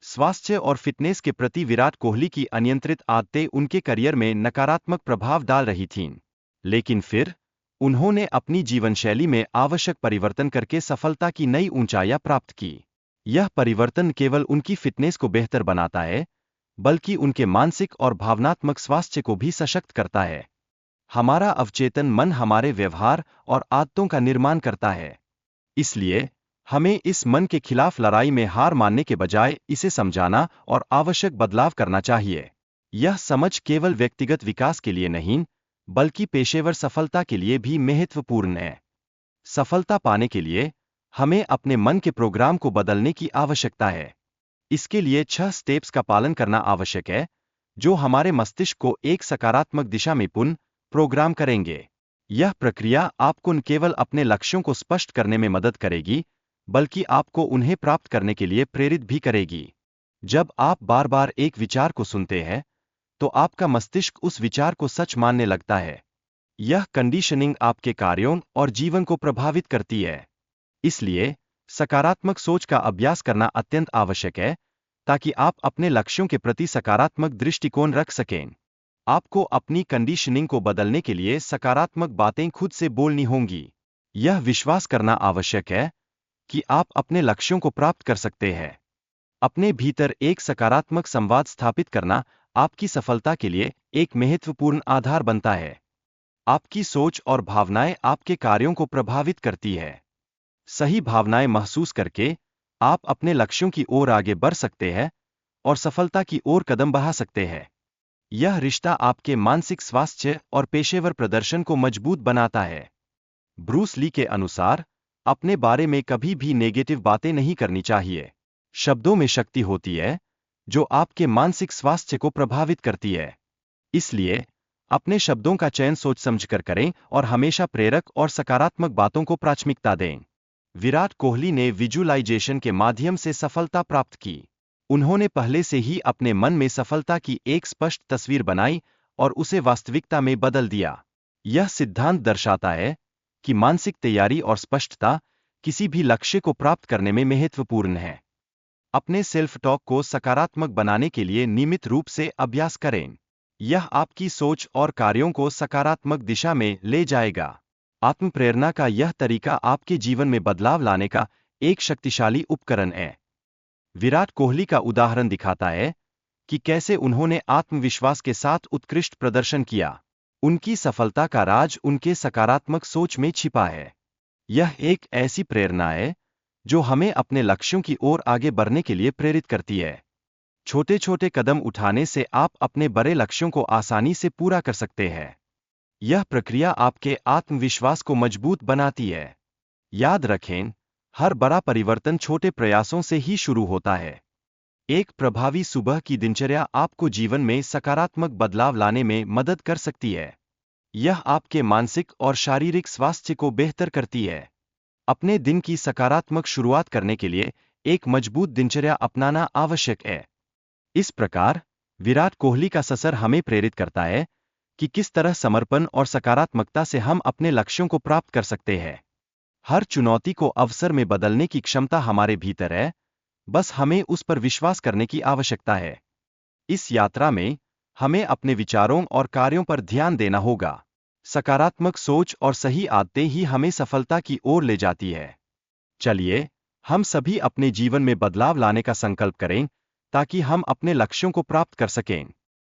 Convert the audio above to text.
स्वास्थ्य और फिटनेस के प्रति विराट कोहली की अनियंत्रित आदतें उनके करियर में नकारात्मक प्रभाव डाल रही थीं। लेकिन फिर उन्होंने अपनी जीवनशैली में आवश्यक परिवर्तन करके सफलता की नई ऊंचाइयां प्राप्त की। यह परिवर्तन केवल उनकी फिटनेस को बेहतर बनाता है, बल्कि उनके मानसिक और भावनात्मक स्वास्थ्य को भी सशक्त करता है। हमारा अवचेतन मन हमारे व्यवहार और आदतों का निर्माण करता है। इसलिए हमें इस मन के खिलाफ लड़ाई में हार मानने के बजाय इसे समझाना और आवश्यक बदलाव करना चाहिए। यह समझ केवल व्यक्तिगत विकास के लिए नहीं, बल्कि पेशेवर सफलता के लिए भी महत्वपूर्ण है। सफलता पाने के लिए हमें अपने मन के प्रोग्राम को बदलने की आवश्यकता है। इसके लिए 6 स्टेप्स का पालन करना आवश्यक है, जो हमारे मस्तिष्क को एक सकारात्मक दिशा में पुनः प्रोग्राम करेंगे। यह प्रक्रिया आपको न केवल अपने लक्ष्यों को स्पष्ट करने में मदद करेगी, बल्कि आपको उन्हें प्राप्त करने के लिए प्रेरित भी करेगी। जब आप बार बार एक विचार को सुनते हैं, तो आपका मस्तिष्क उस विचार को सच मानने लगता है। यह कंडीशनिंग आपके कार्यों और जीवन को प्रभावित करती है। इसलिए सकारात्मक सोच का अभ्यास करना अत्यंत आवश्यक है, ताकि आप अपने लक्ष्यों के प्रति सकारात्मक दृष्टिकोण रख सकें। आपको अपनी कंडीशनिंग को बदलने के लिए सकारात्मक बातें खुद से बोलनी होंगी। यह विश्वास करना आवश्यक है कि आप अपने लक्ष्यों को प्राप्त कर सकते हैं। अपने भीतर एक सकारात्मक संवाद स्थापित करना आपकी सफलता के लिए एक महत्वपूर्ण आधार बनता है। आपकी सोच और भावनाएं आपके कार्यों को प्रभावित करती है। सही भावनाएं महसूस करके आप अपने लक्ष्यों की ओर आगे बढ़ सकते हैं और सफलता की ओर कदम बढ़ा सकते हैं। यह रिश्ता आपके मानसिक स्वास्थ्य और पेशेवर प्रदर्शन को मजबूत बनाता है। ब्रूस ली के अनुसार, अपने बारे में कभी भी नेगेटिव बातें नहीं करनी चाहिए। शब्दों में शक्ति होती है, जो आपके मानसिक स्वास्थ्य को प्रभावित करती है। इसलिए अपने शब्दों का चयन सोच समझकर करें और हमेशा प्रेरक और सकारात्मक बातों को प्राथमिकता दें। विराट कोहली ने विजुअलाइजेशन के माध्यम से सफलता प्राप्त की। उन्होंने पहले से ही अपने मन में सफलता की एक स्पष्ट तस्वीर बनाई और उसे वास्तविकता में बदल दिया। यह सिद्धांत दर्शाता है कि मानसिक तैयारी और स्पष्टता किसी भी लक्ष्य को प्राप्त करने में महत्वपूर्ण है। अपने सेल्फ टॉक को सकारात्मक बनाने के लिए नियमित रूप से अभ्यास करें। यह आपकी सोच और कार्यों को सकारात्मक दिशा में ले जाएगा। आत्मप्रेरणा का यह तरीका आपके जीवन में बदलाव लाने का एक शक्तिशाली उपकरण है। विराट कोहली का उदाहरण दिखाता है कि कैसे उन्होंने आत्मविश्वास के साथ उत्कृष्ट प्रदर्शन किया। उनकी सफलता का राज उनके सकारात्मक सोच में छिपा है। यह एक ऐसी प्रेरणा है जो हमें अपने लक्ष्यों की ओर आगे बढ़ने के लिए प्रेरित करती है। छोटे छोटे कदम उठाने से आप अपने बड़े लक्ष्यों को आसानी से पूरा कर सकते हैं। यह प्रक्रिया आपके आत्मविश्वास को मजबूत बनाती है। याद रखें, हर बड़ा परिवर्तन छोटे प्रयासों से ही शुरू होता है। एक प्रभावी सुबह की दिनचर्या आपको जीवन में सकारात्मक बदलाव लाने में मदद कर सकती है। यह आपके मानसिक और शारीरिक स्वास्थ्य को बेहतर करती है। अपने दिन की सकारात्मक शुरुआत करने के लिए एक मजबूत दिनचर्या अपनाना आवश्यक है। इस प्रकार विराट कोहली का सफर हमें प्रेरित करता है कि किस तरह समर्पण और सकारात्मकता से हम अपने लक्ष्यों को प्राप्त कर सकते हैं। हर चुनौती को अवसर में बदलने की क्षमता हमारे भीतर है, बस हमें उस पर विश्वास करने की आवश्यकता है। इस यात्रा में हमें अपने विचारों और कार्यों पर ध्यान देना होगा। सकारात्मक सोच और सही आदतें ही हमें सफलता की ओर ले जाती है। चलिए, हम सभी अपने जीवन में बदलाव लाने का संकल्प करें, ताकि हम अपने लक्ष्यों को प्राप्त कर सकें।